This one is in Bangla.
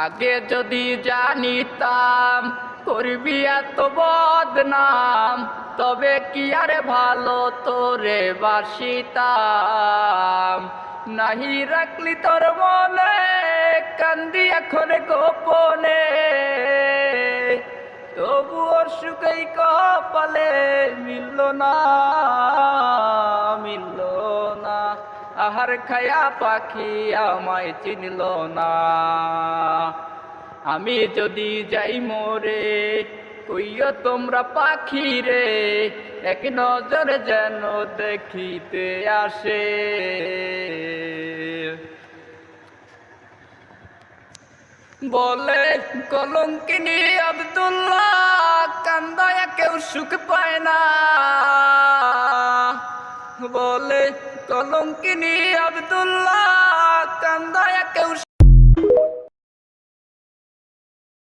আগে যদি জানিতাম করবি এত বদনাম, তবে কি আর ভালো তোরে বাসিতাম। নাহি রাখলি তোর মনে, কান্দি এখন গোপনে, তবুও সুখেই কপালে মিলল না, মিলল না। আহার খায়া পাখি আমায় চিনল না। আমি যদি যাই মোরে, কইও তোমরা পাখি রে, এক নজর যেন দেখিতে আসে। বলে কলঙ্কিনী আব্দুল্লাহ, কান্দায়া কেউ সুখ পায় না। বলে কলঙ্কিনী আব্দুল্লাহ, কান্দায়া কেউ